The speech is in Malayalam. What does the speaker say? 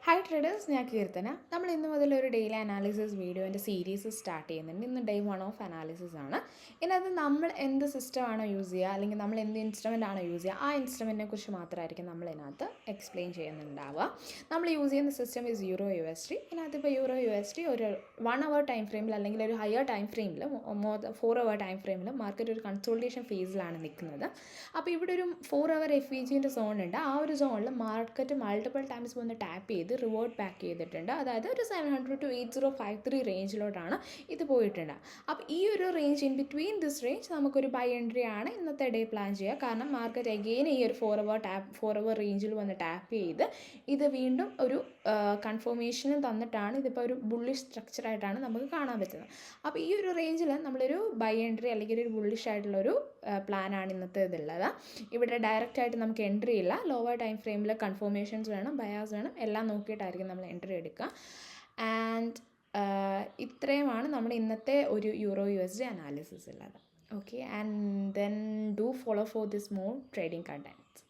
ഹായ് ട്രേഡേഴ്സ്, ഞാൻ കീർത്തന. നമ്മൾ ഇന്ന് മുതൽ ഒരു ഡെയിലി അനാലിസിസ് വീഡിയോൻ്റെ സീരീസ് സ്റ്റാർട്ട് ചെയ്യുന്നുണ്ട്. ഇന്ന് ഡേ 1 ഓഫ് അനാലിസിസ് ആണ്. ഇതിനകത്ത് നമ്മൾ എന്ത് സിസ്റ്റമാണോ യൂസ് ചെയ്യുക, അല്ലെങ്കിൽ നമ്മൾ എന്ത് ഇൻസ്ട്രുമെൻ്റ് ആണോ യൂസ് ചെയ്യുക, ആ ഇൻസ്ട്രുമെൻറ്റിനെ കുറിച്ച് മാത്രമായിരിക്കും നമ്മൾ ഇതിനകത്ത് എക്സ്പ്ലെയിൻ ചെയ്യുന്നുണ്ടാവുക. നമ്മൾ യൂസ് ചെയ്യുന്ന സിസ്റ്റം ഈസ് EURUSD. ഇതിനകത്ത് ഇപ്പോൾ EURUSD ഒരു 1 hour ടൈം ഫ്രെയിമിൽ അല്ലെങ്കിൽ ഒരു ഹയർ ടൈം ഫ്രെയിമിൽ 4 hour ടൈം ഫ്രെയിമിൽ മാർക്കറ്റ് ഒരു കൺസോൾട്ടേഷൻ ഫേസിലാണ് നിൽക്കുന്നത്. അപ്പോൾ ഇവിടെ ഒരു 4 hour FVGൻ്റെ സോൺ ഉണ്ട്. ആ ഒരു സോണിൽ മാർക്കറ്റ് മൾട്ടിപ്പിൾ ടൈംസ് വന്ന് ടാപ്പ് ചെയ്ത് റിവേർട്ട് ബാക്ക് ചെയ്തിട്ടുണ്ട്. അതായത് ഒരു 700 to 8053 റേഞ്ചിലോട്ടാണ് ഇത് പോയിട്ടുണ്ട്. അപ്പോൾ ഈ ഒരു range, in between this range നമുക്കൊരു ബൈ എൻട്രി ആണ് ഇന്നത്തെ ഡേ പ്ലാൻ ചെയ്യുക. കാരണം മാർക്കറ്റ് അഗെയിൻ ഈ ഒരു 4 hour റേഞ്ചിൽ വന്ന് ടാപ്പ് ചെയ്ത് ഇത് വീണ്ടും ഒരു കൺഫർമേഷനും തന്നിട്ടാണ് ഇതിപ്പോൾ ഒരു ബുള്ളിഷ് സ്ട്രക്ചറായിട്ടാണ് നമുക്ക് കാണാൻ പറ്റുന്നത്. അപ്പോൾ ഈ ഒരു റേഞ്ചിൽ നമ്മളൊരു ബൈ എൻട്രി അല്ലെങ്കിൽ ഒരു ബുള്ളിഷ് ആയിട്ടുള്ളൊരു പ്ലാനാണ് ഇന്നത്തെ ഇതുള്ളത്. ഇവിടെ ഡയറക്റ്റായിട്ട് നമുക്ക് എൻട്രി ഇല്ല. ലോവർ ടൈം ഫ്രെയിമിൽ കൺഫർമേഷൻസ് വേണം, ബയാസ് വേണം, എല്ലാം നോക്കിയിട്ടായിരിക്കും നമ്മൾ എൻട്രി എടുക്കുക. ആൻഡ് ഇത്രയുമാണ് നമ്മുടെ ഇന്നത്തെ ഒരു EURUSD അനാലിസിസ് ഉള്ളത്. Okay, and then do follow for this more trading contents.